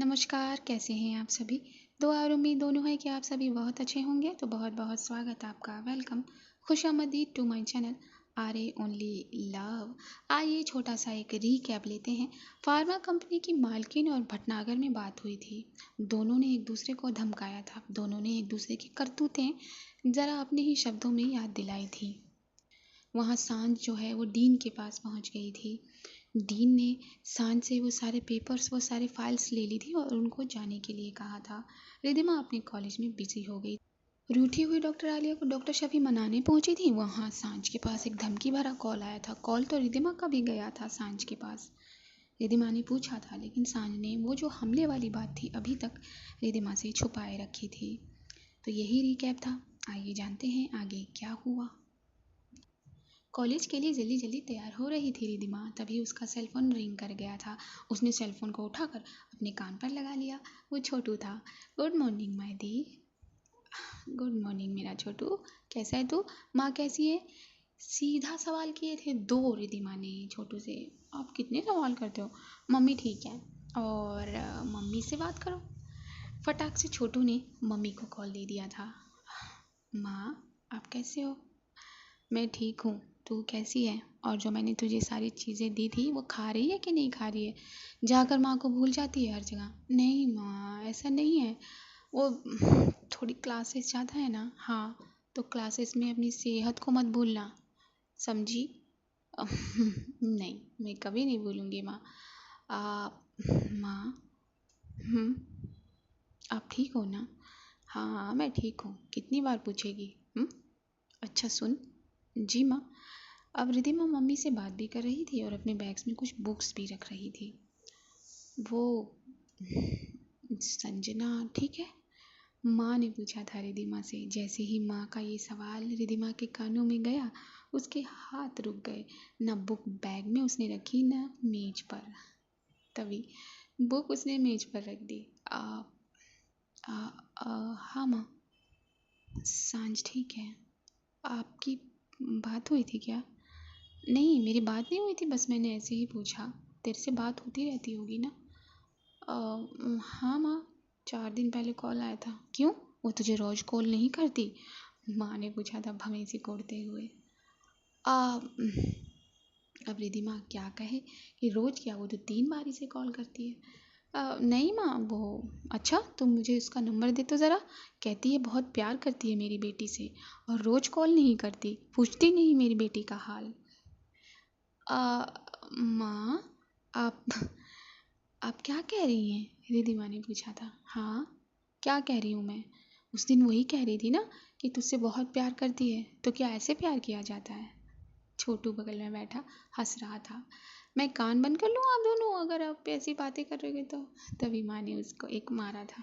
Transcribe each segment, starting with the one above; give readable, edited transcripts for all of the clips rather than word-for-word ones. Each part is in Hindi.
नमस्कार, कैसे हैं आप सभी? दुआ और उम्मीद दोनों है कि आप सभी बहुत अच्छे होंगे। तो बहुत-बहुत स्वागत आपका, वेलकम, खुशामदीद to my channel RA only love. आइए छोटा-सा एक रीकैप लेते हैं। फार्मा कंपनी की मालकिन और भटनागर में बात हुई थी। दोनों ने एक दूसरे को धमकाया था। दोनों ने एक दूसरे की करतूतें ज़रा अपने ही शब्दों में याद दिलाई थी। वहाँ सांझ जो है वो डीन के पास पहुँच गई थी। डीन ने सांझ से वो सारे पेपर्स, वो सारे फाइल्स ले ली थी और उनको जाने के लिए कहा था। रिधिमा अपने कॉलेज में बिजी हो गई। रूठी हुई डॉक्टर आलिया को डॉक्टर शफी मनाने पहुंची थी। वहाँ सांझ के पास एक धमकी भरा कॉल आया था। कॉल तो रिधिमा का भी गया था सांझ के पास। रिधिमा ने पूछा था, लेकिन सांझ ने वो जो हमले वाली बात थी अभी तक रिधिमा से छुपाए रखी थी। तो यही रिकैप था। आइए जानते हैं आगे क्या हुआ। कॉलेज के लिए जल्दी जल्दी तैयार हो रही थी रिधिमा, तभी उसका सेलफोन रिंग कर गया था। उसने सेलफोन को उठाकर अपने कान पर लगा लिया। वो छोटू था। Good morning my the. Good morning मेरा छोटू, कैसा है तू? माँ कैसी है? सीधा सवाल किए थे दो रिधिमा ने छोटू से। आप कितने सवाल करते हो? मम्मी ठीक है, और मम्मी से बात करो। फटाक से छोटू ने मम्मी को कॉल दे दिया था। माँ, आप कैसे हो? मैं ठीक हूँ, तू कैसी है? और जो मैंने तुझे सारी चीज़ें दी थी वो खा रही है कि नहीं खा रही है? जाकर माँ को भूल जाती है हर जगह। नहीं माँ, ऐसा नहीं है। वो थोड़ी क्लासेस ज़्यादा है ना। हाँ, तो क्लासेस में अपनी सेहत को मत भूलना, समझी? नहीं, मैं कभी नहीं भूलूंगी माँ। माँ, आप ठीक हो ना? हाँ, मैं ठीक हूँ। कितनी बार पूछेगी? अच्छा सुन। जी माँ। अब रिधिमा मम्मी से बात भी कर रही थी और अपने बैग्स में कुछ बुक्स भी रख रही थी। वो संजना ठीक है? माँ ने पूछा था रिधिमा से। जैसे ही माँ का ये सवाल रिधिमा के कानों में गया, उसके हाथ रुक गए। न बुक बैग में उसने रखी, न मेज पर। तभी बुक उसने मेज पर रख दी। आ, हाँ माँ। सांझ ठीक है? आपकी बात हुई थी क्या? नहीं, मेरी बात नहीं हुई थी, बस मैंने ऐसे ही पूछा। तेरे से बात होती रहती होगी ना? हाँ माँ, 4 दिन पहले कॉल आया था। क्यों, वो तुझे रोज कॉल नहीं करती? माँ ने पूछा था भवें कोड़ते हुए। आ, अब रिधिमा क्या कहे कि रोज क्या, वो तो 3 बार इसे कॉल करती है। नहीं माँ, वो अच्छा तुम मुझे उसका नंबर दे तो ज़रा। कहती है बहुत प्यार करती है मेरी बेटी से, और रोज़ कॉल नहीं करती, पूछती नहीं मेरी बेटी का हाल। माँ, आप आप क्या कह रही हैं? रिधिमा ने पूछा था। हाँ, क्या कह रही हूँ मैं? उस दिन वही कह रही थी ना कि तुझसे बहुत प्यार करती है। तो क्या ऐसे प्यार किया जाता है? छोटू बगल में बैठा हंस रहा था। मैं कान बंद कर लूँ आप दोनों, अगर आप ऐसी बातें करोगे तो? तभी माँ ने उसको एक मारा था।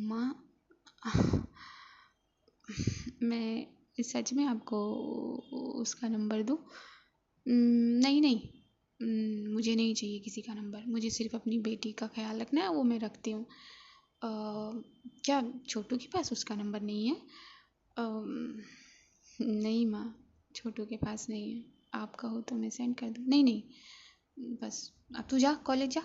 माँ, मैं सच में आपको उसका नंबर दूँ? नहीं नहीं, मुझे नहीं चाहिए किसी का नंबर। मुझे सिर्फ अपनी बेटी का ख्याल रखना है, वो मैं रखती हूँ। क्या छोटू के पास उसका नंबर नहीं है? नहीं माँ, छोटू के पास नहीं है। आप कहो तो मैं सेंड कर दूँ? नहीं नहीं, बस अब तू जा, कॉलेज जा।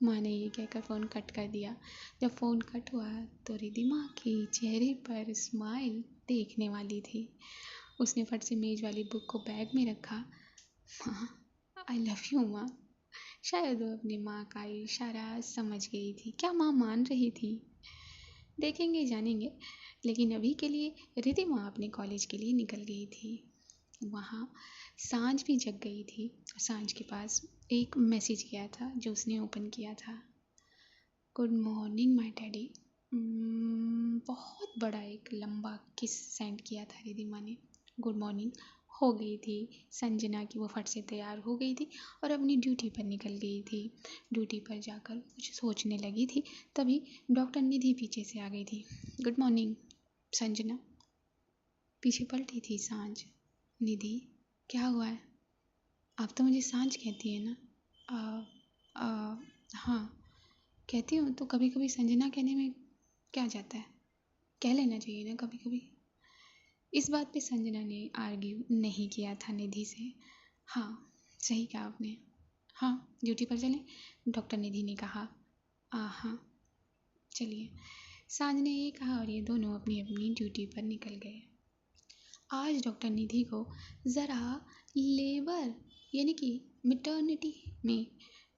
माँ ने ये कहकर फ़ोन कट कर दिया। जब फ़ोन कट हुआ तो रिधिमा के चेहरे पर स्माइल देखने वाली थी। उसने फट से मेज वाली बुक को बैग में रखा। माँ, आई लव यू माँ। शायद वो अपनी माँ का इशारा समझ गई थी। क्या माँ मान रही थी? देखेंगे जानेंगे। लेकिन अभी के लिए रिधिमा अपने कॉलेज के लिए निकल गई थी। वहाँ सांझ भी जग गई थी। सांझ के पास एक मैसेज गया था जो उसने ओपन किया था। Good morning my daddy. बहुत बड़ा एक लंबा किस सेंड किया था रिधिमा ने। गुड मॉर्निंग हो गई थी संजना की। वो फट से तैयार हो गई थी और अपनी ड्यूटी पर निकल गई थी। ड्यूटी पर जाकर कुछ सोचने लगी थी, तभी डॉक्टर निधि पीछे से आ गई थी। Good morning Sanjana. पीछे पलटी थी सांझ। निधि, क्या हुआ है? आप तो मुझे सांझ कहती है ना? हाँ, कहती हूँ तो कभी कभी संजना कहने में क्या जाता है, कह लेना चाहिए ना कभी कभी। इस बात पे संजना ने आर्ग्यू नहीं किया था निधि से। हाँ, सही कहा आपने। हाँ, ड्यूटी पर चलें, डॉक्टर निधि ने कहा। हाँ, चलिए, सांझ ने ये कहा और ये दोनों अपनी अपनी ड्यूटी पर निकल गए। आज डॉक्टर निधि को ज़रा लेबर यानी कि मिटर्निटी में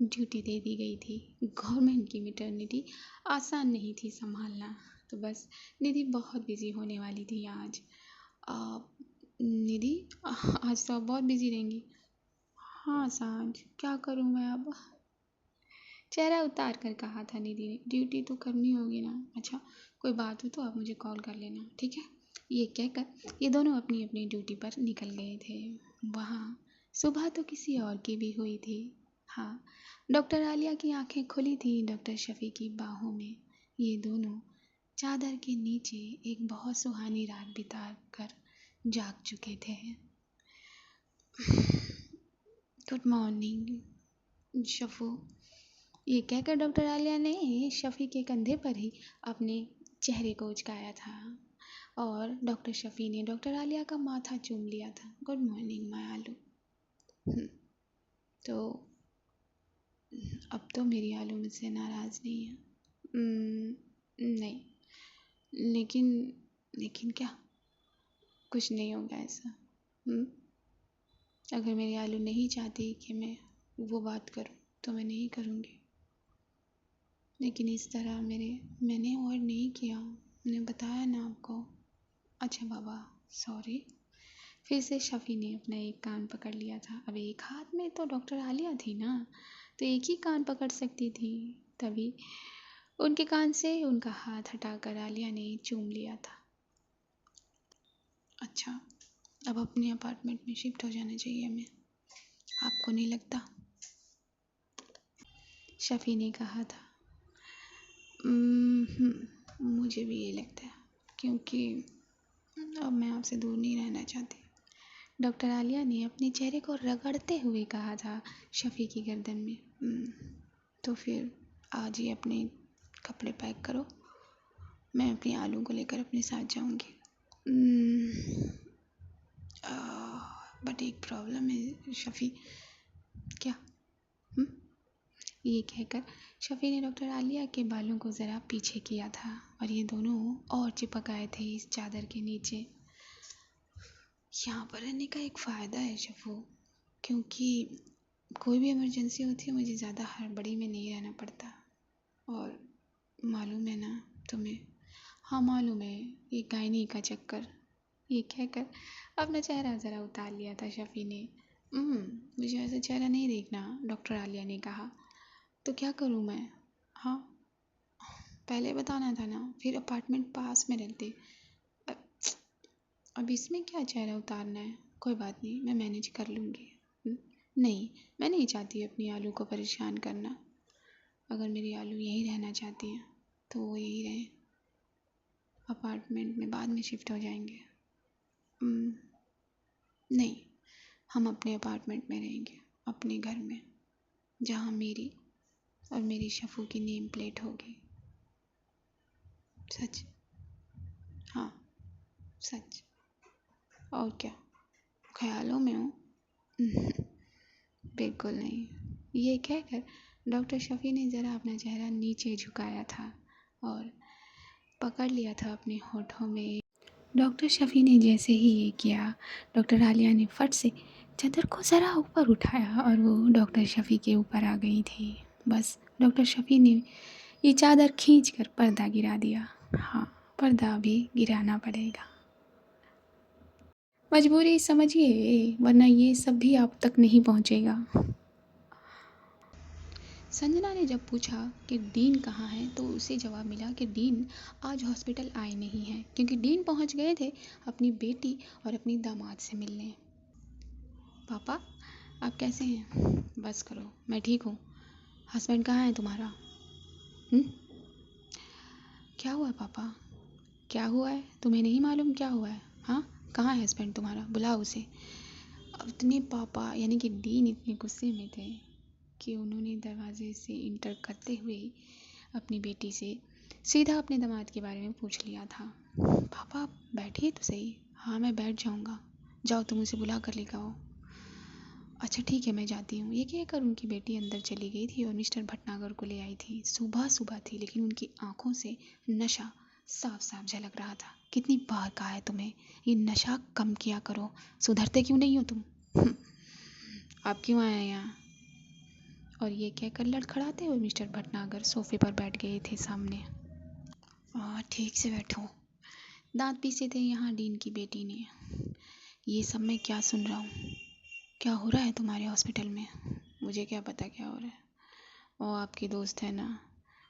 ड्यूटी दे दी गई थी। गवर्नमेंट की मिटर्निटी आसान नहीं थी संभालना, तो बस निधि बहुत बिजी होने वाली थी आज। निधि, आज तो आप बहुत बिजी रहेंगी। हाँ सांझ, क्या करूँ मैं अब, चेहरा उतार कर कहा था निधि ने। ड्यूटी तो करनी होगी ना। अच्छा, कोई बात हो तो आप मुझे कॉल कर लेना, ठीक है। ये कहकर ये दोनों अपनी अपनी ड्यूटी पर निकल गए थे। वहाँ सुबह तो किसी और की भी हुई थी। हाँ, डॉक्टर आलिया की आंखें खुली थी डॉक्टर शफी की बाहों में। ये दोनों चादर के नीचे एक बहुत सुहानी रात बिता कर जाग चुके थे। गुड मॉर्निंग शफू, ये कहकर डॉक्टर आलिया ने शफी के कंधे पर ही अपने चेहरे को उचकाया था और डॉक्टर शफी ने डॉक्टर आलिया का माथा चूम लिया था। गुड मॉर्निंग मायालू। तो अब तो मेरी आलू मुझसे नाराज़ नहीं है। नहीं, लेकिन लेकिन क्या, कुछ नहीं होगा ऐसा। अगर मेरी आलू नहीं चाहती कि मैं वो बात करूं तो मैं नहीं करूंगी, लेकिन इस तरह मैंने और नहीं किया, मैंने बताया ना आपको। अच्छा बाबा, सॉरी। फिर से शफी ने अपना एक कान पकड़ लिया था। अब एक हाथ में तो डॉक्टर आलिया थी ना, तो एक ही कान पकड़ सकती थी। तभी उनके कान से उनका हाथ हटाकर आलिया ने चूम लिया था। अच्छा, अब अपने अपार्टमेंट में शिफ्ट हो जाना चाहिए हमें, आपको नहीं लगता? शफी ने कहा था। मुझे भी ये लगता है, क्योंकि अब मैं आपसे दूर नहीं रहना चाहती। डॉक्टर आलिया ने अपने चेहरे को रगड़ते हुए कहा था शफी की गर्दन में। तो फिर आज ही अपने कपड़े पैक करो, मैं अपनी आलू को लेकर अपने साथ जाऊंगी। बट एक प्रॉब्लम है शफी। क्या? ये कहकर शफी ने डॉक्टर आलिया के बालों को ज़रा पीछे किया था और ये दोनों और चिपक आए थे इस चादर के नीचे। यहाँ पर रहने का एक फ़ायदा है शफू, क्योंकि कोई भी इमरजेंसी होती है मुझे ज़्यादा हड़बड़ी में नहीं रहना पड़ता। और मालूम है ना तुम्हें? हाँ मालूम है, ये गायनी का चक्कर। ये कहकर अपना चेहरा ज़रा उतार लिया था शफी ने। मुझे ऐसा चेहरा नहीं देखना, डॉक्टर आलिया ने कहा। तो क्या करूँ मैं? हाँ, पहले बताना था ना, फिर अपार्टमेंट पास में रहते। अब इसमें क्या चेहरा उतारना है? कोई बात नहीं, मैं मैनेज कर लूँगी। नहीं, मैं नहीं चाहती अपनी आलू को परेशान करना। अगर मेरी आलू यहीं रहना चाहती है तो वो यहीं रहे, अपार्टमेंट में बाद में शिफ्ट हो जाएंगे। नहीं, हम अपने अपार्टमेंट में रहेंगे, अपने घर में, जहाँ मेरी और मेरी शफू की नेम प्लेट होगी। सच? हाँ, सच। और क्या, ख्यालों में हूँ? बिल्कुल नहीं। ये कहकर डॉक्टर शफी ने ज़रा अपना चेहरा नीचे झुकाया था और पकड़ लिया था अपने होठों में। डॉक्टर शफी ने जैसे ही ये किया, डॉक्टर आलिया ने फट से चादर को ज़रा ऊपर उठाया और वो डॉक्टर शफी के ऊपर आ गई थी। बस डॉक्टर शफी ने ये चादर खींचकर पर्दा गिरा दिया। हाँ, पर्दा भी गिराना पड़ेगा, मजबूरी समझिए, वरना ये सब भी आप तक नहीं पहुँचेगा। संजना ने जब पूछा कि डीन कहाँ है तो उसे जवाब मिला कि डीन आज हॉस्पिटल आए नहीं हैं, क्योंकि डीन पहुँच गए थे अपनी बेटी और अपनी दामाद से मिलने। पापा, आप कैसे हैं? बस करो, मैं ठीक हूँ। हस्बैंड कहाँ है तुम्हारा? क्या हुआ पापा? क्या हुआ है, तुम्हें नहीं मालूम क्या हुआ है? हाँ, कहाँ है हस्बैंड तुम्हारा? बुलाओ उसे। अब इतने पापा यानी कि डीन इतने गुस्से में थे कि उन्होंने दरवाजे से इंटर करते हुए अपनी बेटी से सीधा अपने दामाद के बारे में पूछ लिया था। पापा बैठिए तो सही। हाँ, मैं बैठ जाऊँगा, जाओ तुम उसे बुला कर लेकर आओ। अच्छा ठीक है, मैं जाती हूँ। ये कहकर उनकी बेटी अंदर चली गई थी और मिस्टर भटनागर को ले आई थी। सुबह सुबह थी लेकिन उनकी आंखों से नशा साफ साफ झलक रहा था। कितनी बार कहा है तुम्हें, ये नशा कम किया करो, सुधरते क्यों नहीं हो तुम? आप क्यों आए यहाँ? और ये कहकर लड़खड़ाते हुए मिस्टर भटनागर सोफे पर बैठ गए थे सामने। ठीक से बैठो। दांत पीसे थे यहाँ डीन की बेटी ने। ये सब मैं क्या सुन रहा हूँ? क्या हो रहा है तुम्हारे हॉस्पिटल में? मुझे क्या पता क्या हो रहा है। वो आपकी दोस्त है ना,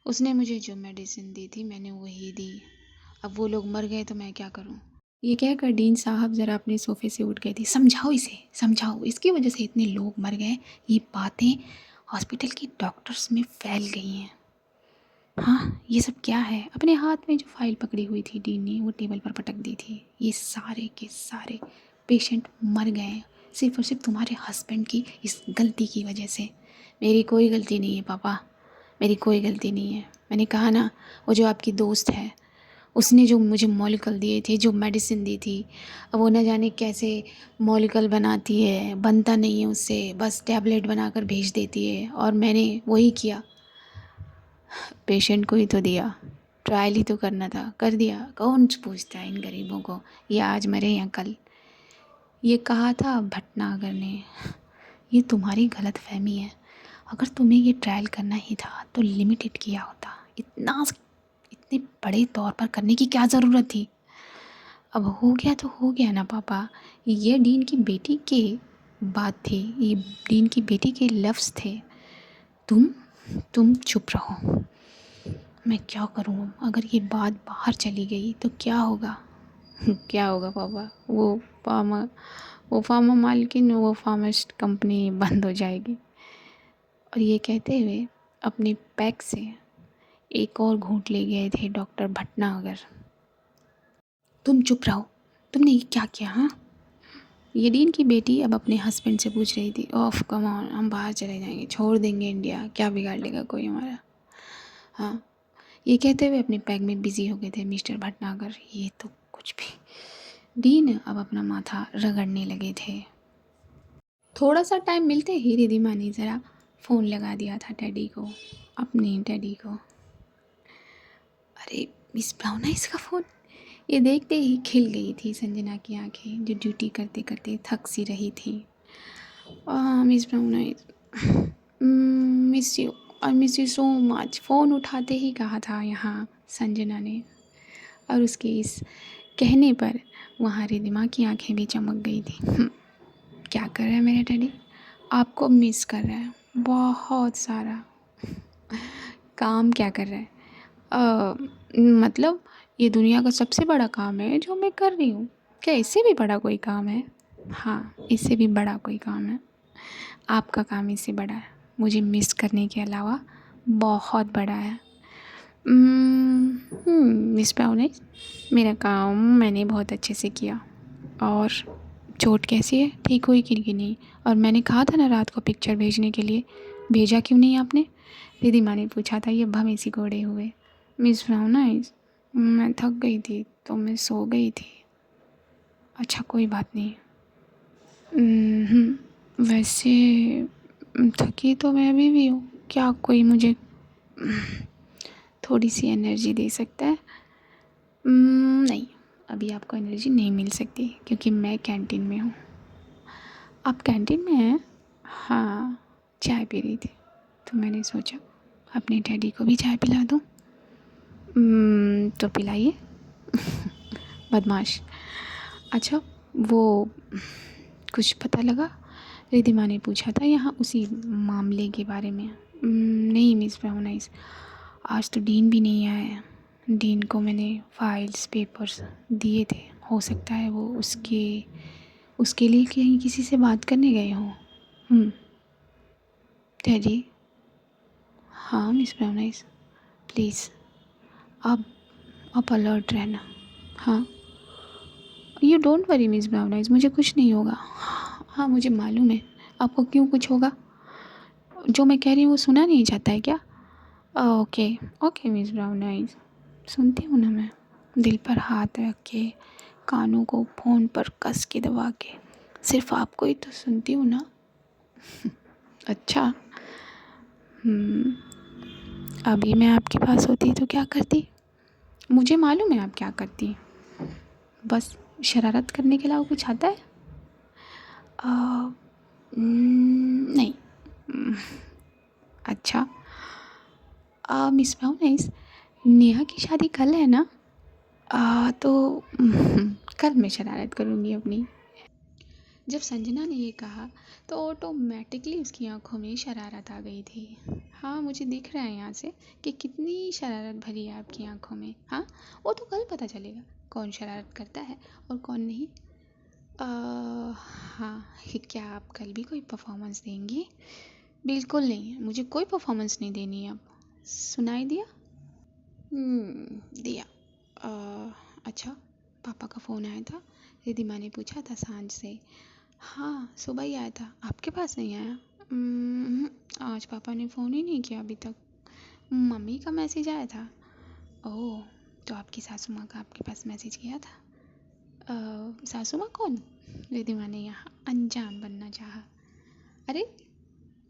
उसने मुझे जो मेडिसिन दी थी मैंने वही दी। अब वो लोग मर गए तो मैं क्या करूं? ये कहकर डीन साहब ज़रा अपने सोफे से उठ गए थे। समझाओ इसे, समझाओ, इसकी वजह से इतने लोग मर गए। ये बातें हॉस्पिटल की डॉक्टर्स में फैल गई हैं। हाँ, ये सब क्या है? अपने हाथ में जो फाइल पकड़ी हुई थी डीन ने वो टेबल पर पटक दी थी। ये सारे के सारे पेशेंट मर गए सिर्फ और सिर्फ तुम्हारे हस्बैंड की इस गलती की वजह से। मेरी कोई गलती नहीं है पापा, मेरी कोई गलती नहीं है। मैंने कहा ना, वो जो आपकी दोस्त है उसने जो मुझे मॉलिक्यूल दिए थे, जो मेडिसिन दी थी, अब वो न जाने कैसे मॉलिक्यूल बनाती है, बनता नहीं है उससे, बस टैबलेट बनाकर भेज देती है। और मैंने वही किया, पेशेंट को ही तो दिया, ट्रायल ही तो करना था, कर दिया। कौन पूछता है इन गरीबों को, ये आज मरे या कल। ये कहा था भटनागर ने। ये तुम्हारी गलत फहमी है। अगर तुम्हें ये ट्रायल करना ही था तो लिमिटेड किया होता। इतने बड़े तौर पर करने की क्या ज़रूरत थी? अब हो गया तो हो गया ना पापा। ये डीन की बेटी के बात थी, ये डीन की बेटी के लफ्ज़ थे। तुम चुप रहो। मैं क्या करूँ? अगर ये बात बाहर चली गई तो क्या होगा? क्या होगा पापा? वो फार्मा मालकिन, वो फार्मास्ट कंपनी बंद हो जाएगी। और ये कहते हुए अपने पैक से एक और घूंट ले गए थे डॉक्टर भटनागर। तुम चुप रहो। तुमने ये क्या किया? हाँ, ये डीन की बेटी अब अपने हस्बैंड से पूछ रही थी। ऑफ कम ऑन, हम बाहर चले जाएंगे, छोड़ देंगे इंडिया, क्या बिगाड़ लेगा कोई हमारा? हाँ, ये कहते हुए अपने पैक में बिजी हो गए थे मिस्टर भटनागर। ये तो कुछ भी। डीन अब अपना माथा रगड़ने लगे थे। थोड़ा सा टाइम मिलते ही रिधिमा ने ज़रा फ़ोन लगा दिया था टेडी को, अपने टेडी को। अरे मिस ब्राउन है इसका फ़ोन। ये देखते ही खिल गई थी संजना की आंखें, जो ड्यूटी करते करते थक सी रही थी। मिस ब्राउन है, मिस यू, और miss you so much. Phone उठाते ही कहा था यहाँ संजना ने। और उसके इस कहने पर वहाँ रिधिमा की आंखें भी चमक गई थी। क्या कर रहा है मेरा टेडी? आपको मिस कर रहा है बहुत सारा। काम क्या कर रहा है? मतलब ये दुनिया का सबसे बड़ा काम है जो मैं कर रही हूँ। क्या इससे भी बड़ा कोई काम है? हाँ, इससे भी बड़ा कोई काम है। आपका काम इससे बड़ा है, मुझे मिस करने के अलावा बहुत बड़ा है। मिस पाउने, मेरा काम मैंने बहुत अच्छे से किया। और चोट कैसी है, ठीक हुई कि नहीं? और मैंने कहा था ना रात को पिक्चर भेजने के लिए, भेजा क्यों नहीं आपने? रिधिमा ने पूछा था ये भवें सिकोड़े हुए। मिस ब्राउनाइज, मैं थक गई थी तो मैं सो गई थी। अच्छा कोई बात नहीं। वैसे थकी तो मैं अभी भी हूँ। क्या कोई मुझे थोड़ी सी एनर्जी दे सकता है? नहीं, अभी आपको एनर्जी नहीं मिल सकती क्योंकि मैं कैंटीन में हूँ। आप कैंटीन में हैं? हाँ, चाय पी रही थी तो मैंने सोचा अपने डैडी को भी चाय पिला दूँ। तो पिलाइए। बदमाश। अच्छा, वो कुछ पता लगा? रिधिमा ने पूछा था यहाँ उसी मामले के बारे में। नहीं मिस ब्राउनाइज, आज तो डीन भी नहीं आया है। डीन को मैंने फाइल्स पेपर्स दिए थे, हो सकता है वो उसके उसके लिए कहीं किसी से बात करने गए हों। डैडी। हाँ मिस ब्राउनाइज, प्लीज़ आप अलर्ट रहना। हाँ, यू डोंट वरी मिस ब्राउनाइज, मुझे कुछ नहीं होगा। हाँ मुझे मालूम है। आपको क्यों कुछ होगा? जो मैं कह रही हूँ वो सुना नहीं जाता है क्या? ओके ओके मिस ब्राउनाइज, सुनती हूँ ना मैं, दिल पर हाथ रख के, कानों को फ़ोन पर कस के दबा के। सिर्फ आपको ही तो सुनती हूँ ना। अच्छा। हम्म, अभी मैं आपके पास होती तो क्या करती? मुझे मालूम है आप क्या करती। बस शरारत करने के अलावा कुछ आता है? नहीं। हम्म, अच्छा। मिस ब्राउन, नेहा की शादी कल है ना? तो कल मैं शरारत करूँगी अपनी। जब संजना ने ये कहा तो ऑटोमेटिकली उसकी आंखों में शरारत आ गई थी। हाँ, मुझे दिख रहा है यहाँ से कि कितनी शरारत भरी है आपकी आंखों में। हाँ, वो तो कल पता चलेगा कौन शरारत करता है और कौन नहीं। हाँ, क्या आप कल भी कोई परफॉर्मेंस देंगी? बिल्कुल नहीं, मुझे कोई परफॉर्मेंस नहीं देनी है अब। सुनाई दिया? दिया। अच्छा, पापा का फ़ोन आया था। रिधिमा ने पूछा था सांझ से। हाँ, सुबह ही आया था। आपके पास नहीं आया? आज पापा ने फ़ोन ही नहीं किया अभी तक। मम्मी का मैसेज आया था। ओह, तो आपकी सासू माँ का आपके पास मैसेज किया था? सासू माँ कौन? रिधिमा ने यहाँ अनजान बनना चाहा। अरे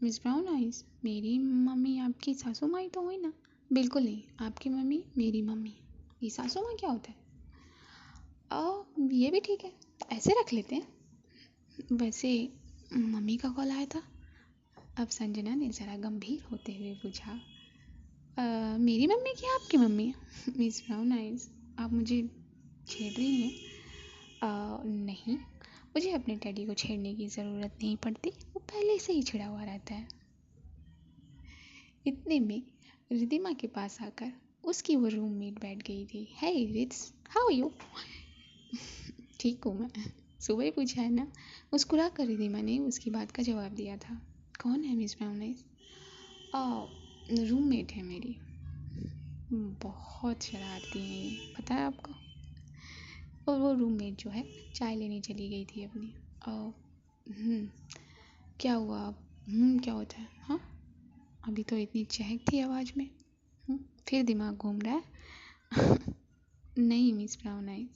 मिस ब्राउन आइज, मेरी मम्मी आपकी सासू माँ ही तो हुई ना? बिल्कुल नहीं, आपकी मम्मी मेरी मम्मी। ये सासू माँ क्या होता है? ये भी ठीक है, ऐसे रख लेते हैं। वैसे मम्मी का कॉल आया था? अब संजना ने ज़रा गंभीर होते हुए पूछा। मेरी मम्मी की आपकी मम्मी? मिस ब्राउन आइज, आप मुझे छेड़ रही हैं? नहीं, मुझे अपने डैडी को छेड़ने की ज़रूरत नहीं पड़ती, वो पहले से ही छिड़ा हुआ रहता है। इतने में रिधिमा के पास आकर उसकी वो रूममेट बैठ गई थी। हे रिट्स, हाउ यू? ठीक हूँ मैं, सुबह ही पूछा है ना? मुस्कुरा कर रिधिमा ने उसकी बात का जवाब दिया था। कौन है मिस ब्राउनाइज? रूममेट है मेरी। बहुत शरारती है ये, पता है आपको? और वो रूममेट जो है चाय लेने चली गई थी अपनी। हम्म, क्या हुआ अब? क्या होता है? हाँ, अभी तो इतनी चहक थी आवाज़ में। फिर दिमाग घूम रहा है? नहीं मिस ब्राउनाइज।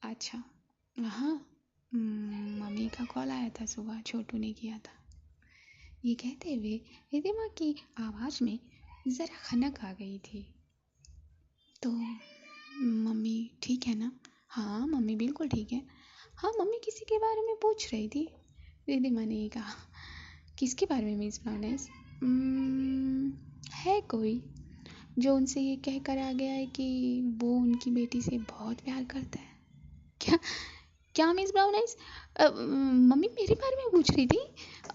अच्छा, हाँ। मम्मी का कॉल आया था सुबह, छोटू ने किया था। ये कहते हुए रिधिमा की आवाज़ में ज़रा खनक आ गई थी। तो मम्मी ठीक है ना? हाँ मम्मी बिल्कुल ठीक है। हाँ, मम्मी किसी के बारे में पूछ रही थी। रिधिमा ने ये कहा। किसके बारे में मिस ब्राउनाइज? है कोई जो उनसे ये कह कर आ गया है कि वो उनकी बेटी से बहुत प्यार करता है। क्या? क्या मिस ब्राउनाइज? मम्मी मेरे बारे में पूछ रही थी?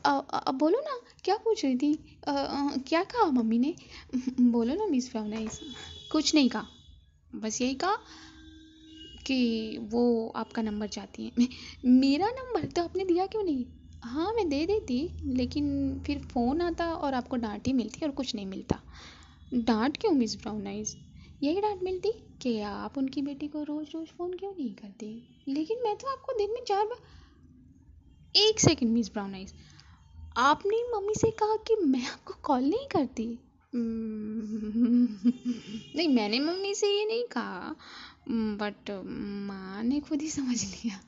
अब बोलो ना, क्या पूछ रही थी? क्या कहा मम्मी ने? बोलो ना मिस ब्राउनाइज। कुछ नहीं कहा, बस यही कहा कि वो आपका नंबर चाहती हैं। मेरा नंबर तो आपने दिया क्यों नहीं? हाँ, मैं दे देती, लेकिन फिर फ़ोन आता और आपको डांट ही मिलती और कुछ नहीं मिलता। डांट क्यों मिस ब्राउनाइज? यही डांट मिलती कि आप उनकी बेटी को रोज़ रोज़ फ़ोन क्यों नहीं करते? लेकिन मैं तो आपको दिन में 4 बार। एक सेकंड मिस ब्राउनाइज, आपने मम्मी से कहा कि मैं आपको कॉल नहीं करती? नहीं, मैंने मम्मी से ये नहीं कहा, बट माँ ने खुद ही समझ लिया।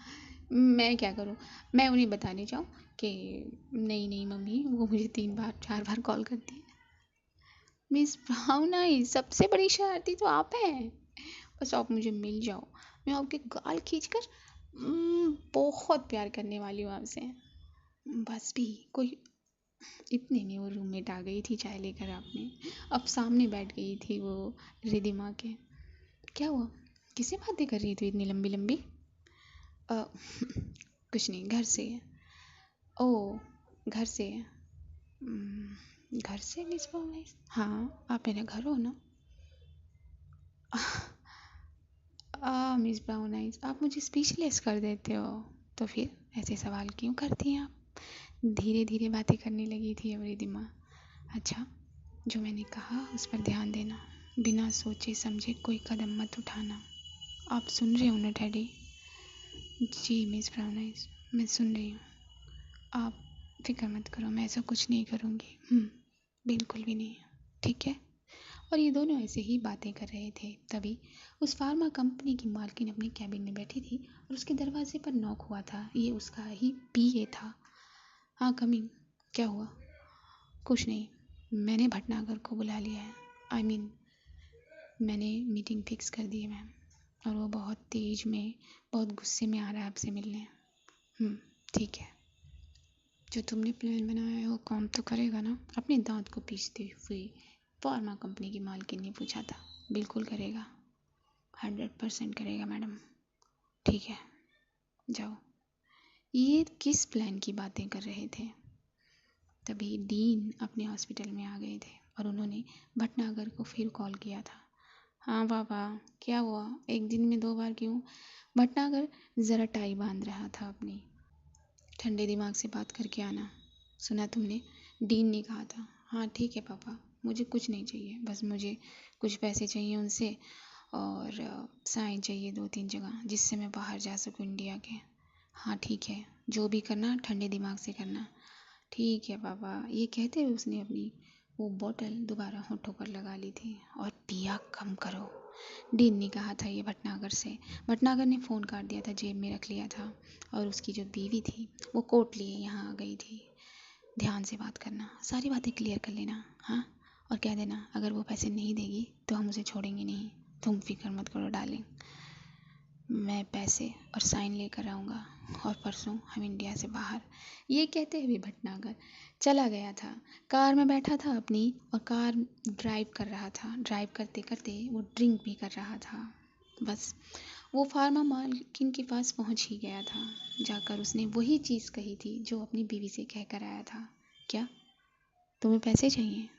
मैं क्या करूँ? मैं उन्हें बताने जाऊँ कि नहीं नहीं मम्मी, वो मुझे 3 बार 4 बार कॉल करती है? मिस भावना, सबसे बड़ी शरारती तो आप हैं। बस आप मुझे मिल जाओ, मैं आपके गाल खींच कर बहुत प्यार करने वाली हूँ आपसे। बस भी कोई। इतने में वो रूममेट आ गई थी चाय लेकर आपने। अब सामने बैठ गई थी वो रिधिमा के। क्या हुआ? किससे बातें कर रही थी इतनी लंबी लंबी? कुछ नहीं, घर से है। ओ, घर से है। घर से मिस ब्राउनाइज? हाँ, आप मेरा घर हो ना? मिस ब्राउनाइज, आप मुझे स्पीचलेस कर देते हो। तो फिर ऐसे सवाल क्यों करती हैं आप? धीरे धीरे बातें करने लगी थी अब रिधिमा। अच्छा, जो मैंने कहा उस पर ध्यान देना, बिना सोचे समझे कोई कदम मत उठाना। आप सुन रहे हो ना डैडी? जी मिस ब्राउनाइज, मैं सुन रही हूँ। आप फिक्र मत करो, मैं ऐसा कुछ नहीं करूँगी। बिल्कुल भी नहीं, ठीक है? और ये दोनों ऐसे ही बातें कर रहे थे, तभी उस फार्मा कंपनी की मालकिन अपने कैबिन में बैठी थी और उसके दरवाजे पर नॉक हुआ था। ये उसका ही पीए था। हाँ कमिंग। क्या हुआ? कुछ नहीं, मैंने भटनागर को बुला लिया है। मैंने मीटिंग फिक्स कर दी है मैम, और वो बहुत तेज में, बहुत गुस्से में आ रहा है आपसे मिलने। ठीक है, जो तुमने प्लान बनाया है वो काम तो करेगा ना? अपने दांत को पीसते हुए फार्मा कंपनी की मालकिन ने पूछा था। बिल्कुल करेगा, 100% करेगा मैडम। ठीक है, जाओ। ये किस प्लान की बातें कर रहे थे? तभी डीन अपने हॉस्पिटल में आ गए थे और उन्होंने भटनागर को फिर कॉल किया था। हाँ पापा, क्या हुआ? एक दिन में 2 बार क्यों? भटनागर ज़रा टाई बांध रहा था अपनी। ठंडे दिमाग से बात करके आना, सुना तुमने? डीन ने कहा था। हाँ ठीक है पापा, मुझे कुछ नहीं चाहिए, बस मुझे कुछ पैसे चाहिए उनसे, और साइन चाहिए 2-3 जगह, जिससे मैं बाहर जा सकूँ इंडिया के। हाँ ठीक है, जो भी करना ठंडे दिमाग से करना। ठीक है पापा। ये कहते हुए उसने अपनी वो बोतल दोबारा होठों पर लगा ली थी। और पिया कम करो, डीन ने कहा था ये भटनागर से। भटनागर ने फ़ोन काट दिया था, जेब में रख लिया था, और उसकी जो बीवी थी वो कोट लिए यहाँ आ गई थी। ध्यान से बात करना, सारी बातें क्लियर कर लेना, हाँ? और कह देना अगर वो पैसे नहीं देगी तो हम उसे छोड़ेंगे नहीं। तुम फिक्र मत करो डार्लिंग, मैं पैसे और साइन लेकर आऊँगा, और परसों हम इंडिया से बाहर। ये कहते हुए भटनागर चला गया था। कार में बैठा था अपनी, और कार ड्राइव कर रहा था। ड्राइव करते करते वो ड्रिंक भी कर रहा था। बस वो फार्मा मालकिन के पास पहुंच ही गया था। जाकर उसने वही चीज़ कही थी जो अपनी बीवी से कह कर आया था। क्या तुम्हें पैसे चाहिए?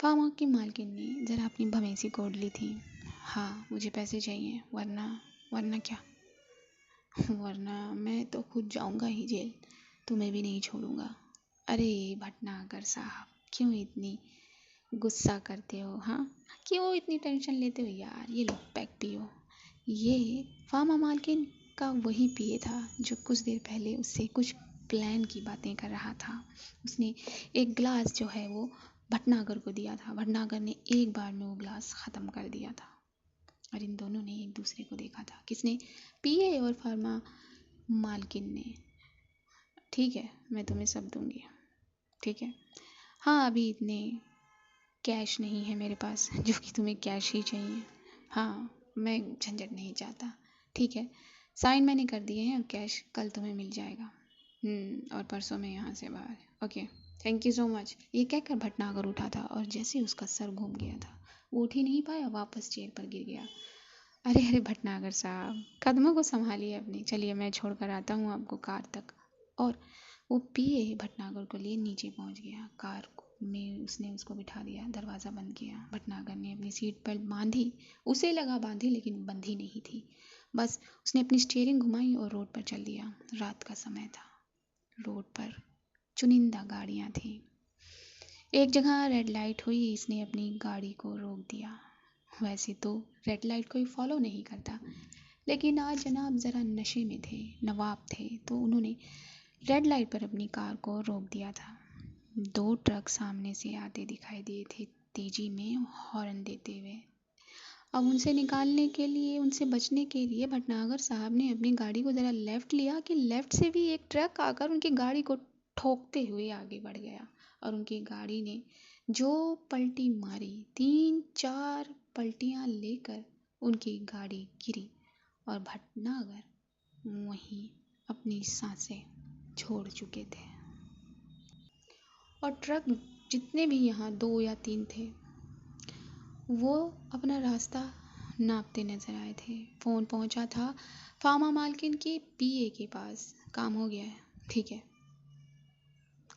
फार्मा की मालकिन ने ज़रा अपनी भवेंसी कोड़ ली थी। हाँ मुझे पैसे चाहिए, वरना क्या? वरना मैं तो खुद जाऊंगा ही जेल, तुम्हें भी नहीं छोड़ूंगा। अरे भटनागर साहब, क्यों इतनी गुस्सा करते हो? हाँ, क्यों इतनी टेंशन लेते हो यार? ये लो पैक पियो। ये फार्मा मालकिन का वही पिए था जो कुछ देर पहले उससे कुछ प्लान की बातें कर रहा था। उसने एक गिलास जो है वो भटनागर को दिया था। भटनागर ने एक बार में वो गिलास ख़त्म कर दिया था, और इन दोनों ने एक दूसरे को देखा था। किसने? पीए और फार्मा मालकिन ने। ठीक है, मैं तुम्हें सब दूंगी, ठीक है? हाँ, अभी इतने कैश नहीं है मेरे पास जो कि तुम्हें कैश ही चाहिए। हाँ, मैं झंझट नहीं चाहता। ठीक है, साइन मैंने कर दिए हैं और कैश कल तुम्हें मिल जाएगा। और परसों मैं यहाँ से बाहर। Okay, thank you so much. ये कहकर भटनागर उठा था, और जैसे उसका सर घूम गया था वो उठ ही नहीं पाया, वापस चेयर पर गिर गया। अरे अरे भटनागर साहब, कदमों को संभालिए अपने। चलिए मैं छोड़ कर आता हूँ आपको कार तक। और वो पिए भटनागर को लिए नीचे पहुँच गया। कार में उसने उसको बिठा दिया, दरवाज़ा बंद किया। भटनागर ने अपनी सीट बेल्ट बांधी, उसे लगा बांधी, लेकिन बंधी नहीं थी। बस उसने अपनी स्टीयरिंग घुमाई और रोड पर चल दिया। रात का समय था, रोड पर चुनिंदा गाड़ियाँ थीं। एक जगह रेड लाइट हुई, इसने अपनी गाड़ी को रोक दिया। वैसे तो रेड लाइट कोई फॉलो नहीं करता, लेकिन आज जनाब ज़रा नशे में थे, नवाब थे, तो उन्होंने रेड लाइट पर अपनी कार को रोक दिया था। 2 ट्रक सामने से आते दिखाई दिए थे, तेजी में हॉर्न देते हुए। अब उनसे निकालने के लिए, उनसे बचने के लिए भटनागर साहब ने अपनी गाड़ी को ज़रा लेफ़्ट लिया कि लेफ़्ट से भी एक ट्रक आकर उनकी गाड़ी को ठोकते हुए आगे बढ़ गया, और उनकी गाड़ी ने जो पलटी मारी, 3-4 पलटियां लेकर उनकी गाड़ी गिरी, और भटनागर वहीं अपनी सांसें छोड़ चुके थे। और ट्रक जितने भी यहाँ 2 या 3 थे, वो अपना रास्ता नापते नजर आए थे। फ़ोन पहुंचा था फार्मा मालकिन के पीए के पास। काम हो गया है, ठीक है,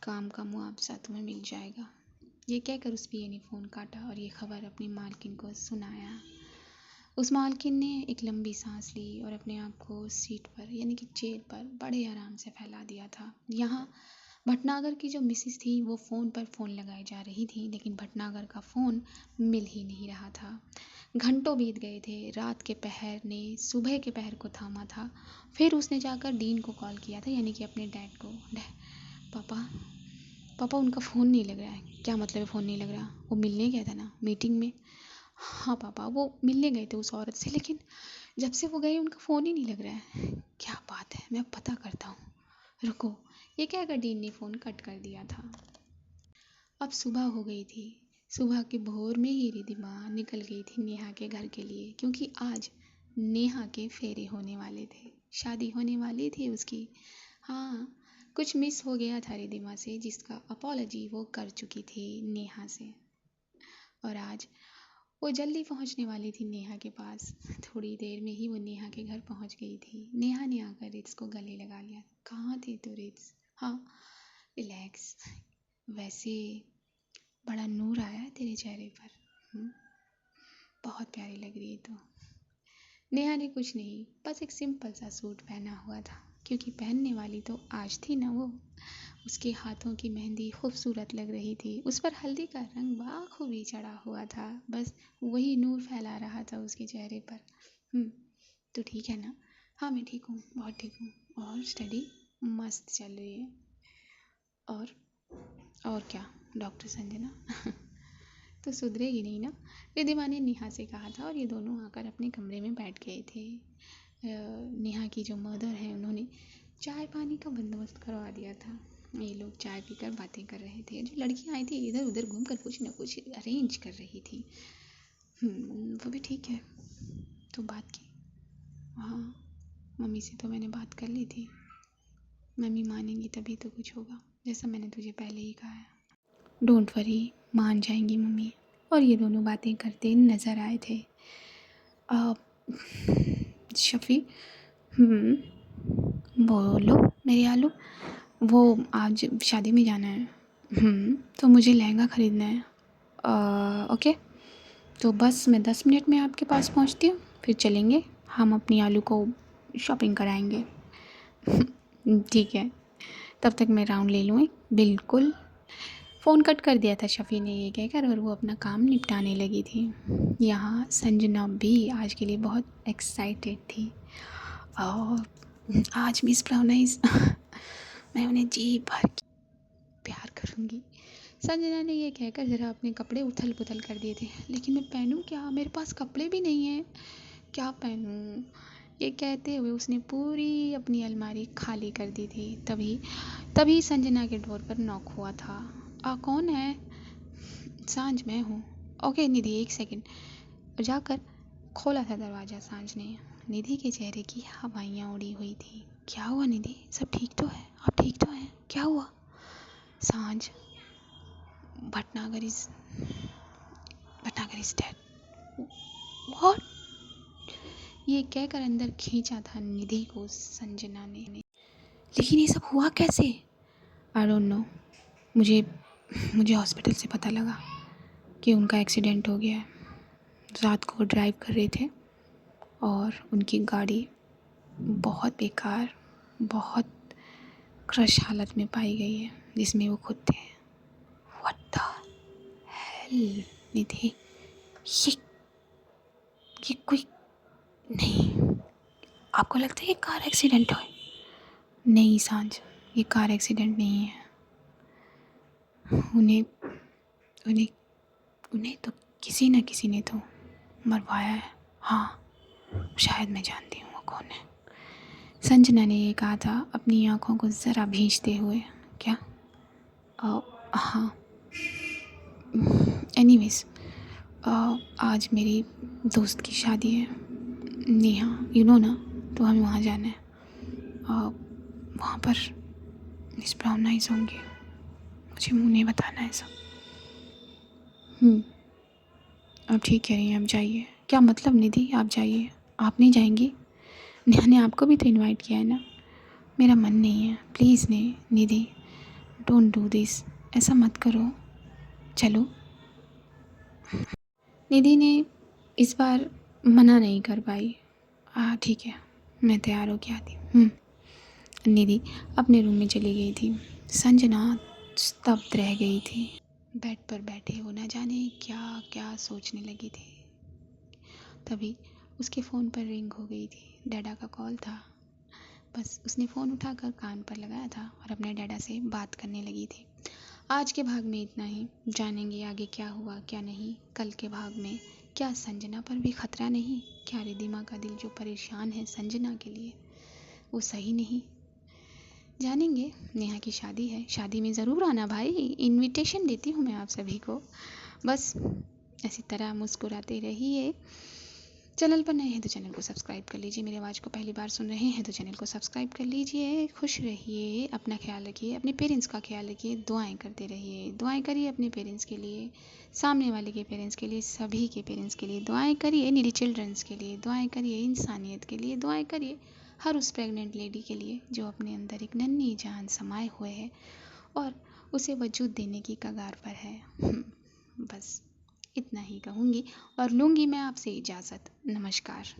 काम का मुआवजा तुम्हें मिल जाएगा। ये कहकर उस पीए ने फ़ोन काटा और ये खबर अपनी मालकिन को सुनाया। उस मालकिन ने एक लंबी सांस ली और अपने आप को सीट पर, यानी कि चेयर पर, बड़े आराम से फैला दिया था। यहाँ भटनागर की जो मिसेस थी वो फ़ोन पर फ़ोन लगाई जा रही थी, लेकिन भटनागर का फ़ोन मिल ही नहीं रहा था। घंटों बीत गए थे। रात के पहर ने सुबह के पहर को थामा था। फिर उसने जाकर डीन को कॉल किया था, यानी कि अपने डैड को। पापा, पापा उनका फ़ोन नहीं लग रहा है। क्या मतलब है फ़ोन नहीं लग रहा? वो मिलने गया था ना मीटिंग में। हाँ पापा, वो मिलने गए थे उस औरत से, लेकिन जब से वो गए उनका फ़ोन ही नहीं लग रहा है। क्या बात है, मैं पता करता हूँ, रुको। ये कहकर डीन ने फ़ोन कट कर दिया था। अब सुबह हो गई थी। सुबह के भोर में ही रिद्धिमा निकल गई थी नेहा के घर के लिए, क्योंकि आज नेहा के फेरे होने वाले थे, शादी होने वाली थी उसकी। हाँ, कुछ मिस हो गया था रिद्धिमा से, जिसका अपॉलॉजी वो कर चुकी थी नेहा से। और आज वो जल्दी पहुंचने वाली थी नेहा के पास। थोड़ी देर में ही वो नेहा के घर पहुंच गई थी। नेहा ने आकर रित्स को गले लगा लिया। कहाँ थी तू रित्स? हाँ, रिलैक्स। वैसे बड़ा नूर आया है तेरे चेहरे पर। बहुत प्यारी लग रही है तू। नेहा ने कुछ नहीं, बस एक सिंपल सा सूट पहना हुआ था, क्योंकि पहनने वाली तो आज थी ना वो। उसके हाथों की मेहंदी खूबसूरत लग रही थी, उस पर हल्दी का रंग बाखूबी चढ़ा हुआ था। बस वही नूर फैला रहा था उसके चेहरे पर। तो ठीक है ना? हाँ, मैं ठीक हूँ, बहुत ठीक हूँ। और स्टडी मस्त चल रही है। और क्या डॉक्टर संजना? तो सुधरेगी नहीं ना? रिद्धिमा ने नेहा से कहा था, और ये दोनों आकर अपने कमरे में बैठ गए थे। नेहा की जो मदर है, उन्होंने चाय पानी का बंदोबस्त करवा दिया था। ये लोग चाय पीकर बातें कर रहे थे। जो लड़कियां आई थी इधर उधर घूमकर कुछ न कुछ अरेंज कर रही थी। वो भी ठीक है। तो बात की? हाँ, मम्मी से तो मैंने बात कर ली थी। मम्मी मानेंगी तभी तो कुछ होगा, जैसा मैंने तुझे पहले ही कहा है। डोंट वरी, मान जाएंगी मम्मी। और ये दोनों बातें करते नज़र आए थे। शफ़ी, बोलो मेरे आलू। वो आज शादी में जाना है। तो मुझे लहंगा ख़रीदना है। ओके, तो बस मैं 10 मिनट में आपके पास पहुंचती हूँ, फिर चलेंगे हम अपनी आलू को शॉपिंग कराएंगे। ठीक है, तब तक मैं राउंड ले लूँ। बिल्कुल। फ़ोन कट कर दिया था शफ़ी ने ये कहकर, और वो अपना काम निपटाने लगी थी। यहाँ संजना भी आज के लिए बहुत एक्साइटेड थी। और आज मिस ब्राउनाइज मैं उन्हें जी भर प्यार करूँगी। संजना ने ये कहकर ज़रा अपने कपड़े उथल पुथल कर दिए थे। लेकिन मैं पहनूँ क्या? मेरे पास कपड़े भी नहीं हैं, क्या पहनूँ? ये कहते हुए उसने पूरी अपनी अलमारी खाली कर दी थी। तभी संजना के डोर पर नॉक हुआ था। कौन है? सांझ, मैं हूँ। ओके निधि, एक सेकंड। जाकर खोला था दरवाज़ा सांझ ने। निधि के चेहरे की हवाइयाँ उड़ी हुई थी। क्या हुआ निधि? सब ठीक तो है? आप ठीक तो हैं? क्या हुआ? सांझ, भटनागर इज डेड। व्हाट? ये कहकर अंदर खींचा था निधि को संजना ने। लेकिन ये सब हुआ कैसे? I don't know. मुझे हॉस्पिटल से पता लगा कि उनका एक्सीडेंट हो गया है। रात को वो ड्राइव कर रहे थे और उनकी गाड़ी बहुत बेकार, बहुत क्रश हालत में पाई गई है, जिसमें वो खुद थे। व्हाट द हेल निधि, ये कोई नहीं। आपको लगता है ये कार एक्सीडेंट है? नहीं सांझ, ये कार एक्सीडेंट नहीं है। उन्हें उन्हें उन्हें तो किसी न किसी ने तो मरवाया है। हाँ, शायद मैं जानती हूँ वो कौन है। संजना ने ये कहा था अपनी आंखों को ज़रा भींचते हुए। क्या? हाँ, एनीवेज, आज मेरी दोस्त की शादी है, नेहा, यू नो ना, तो हमें वहाँ जाना है। वहाँ पर मिस ब्राउन आइज होंगे, मुझे मुँह नहीं बताना है सब। आप ठीक कह रही हैं, आप जाइए। क्या मतलब निधि, आप जाइए? आप नहीं जाएंगी? नेहा ने आपको भी तो इनवाइट किया है ना। मेरा मन नहीं है, please Nidhi, don't do this, ऐसा मत करो, चलो। निधि ने इस बार मना नहीं कर पाई। ठीक है, मैं तैयार होके आती हूँ। निधि अपने रूम में चली गई थी। संजना स्तब्ध रह गई थी। बेड पर बैठे वो न जाने क्या क्या सोचने लगी थी। तभी उसके फ़ोन पर रिंग हो गई थी। डैडा का कॉल था। बस उसने फ़ोन उठाकर कान पर लगाया था और अपने डैडा से बात करने लगी थी। आज के भाग में इतना ही। जानेंगे आगे क्या हुआ क्या नहीं। कल के भाग में क्या संजना पर भी खतरा नहीं? क्या रिद्धिमा का दिल जो परेशान है संजना के लिए, वो सही नहीं? जानेंगे नेहा की शादी है, शादी में ज़रूर आना भाई, इनविटेशन देती हूँ मैं आप सभी को। बस इसी तरह मुस्कुराते रहिए। चैनल पर नए हैं तो चैनल को सब्सक्राइब कर लीजिए, मेरी आवाज़ को पहली बार सुन रहे हैं तो चैनल को सब्सक्राइब कर लीजिए। खुश रहिए, अपना ख्याल रखिए, अपने पेरेंट्स का ख्याल रखिए, दुआएं करते रहिए, दुआएं करिए अपने पेरेंट्स के लिए, सामने वाले के पेरेंट्स के लिए, सभी के पेरेंट्स के लिए दुआएं करिए, नीडी चिल्ड्रंस के लिए दुआएं करिए, इंसानियत के लिए दुआएं करिए, हर उस प्रेग्नेंट लेडी के लिए जो अपने अंदर एक नन्ही जान समाये हुए है और उसे वजूद देने की कगार पर है। बस इतना ही कहूँगी और लूँगी मैं आपसे इजाज़त। नमस्कार।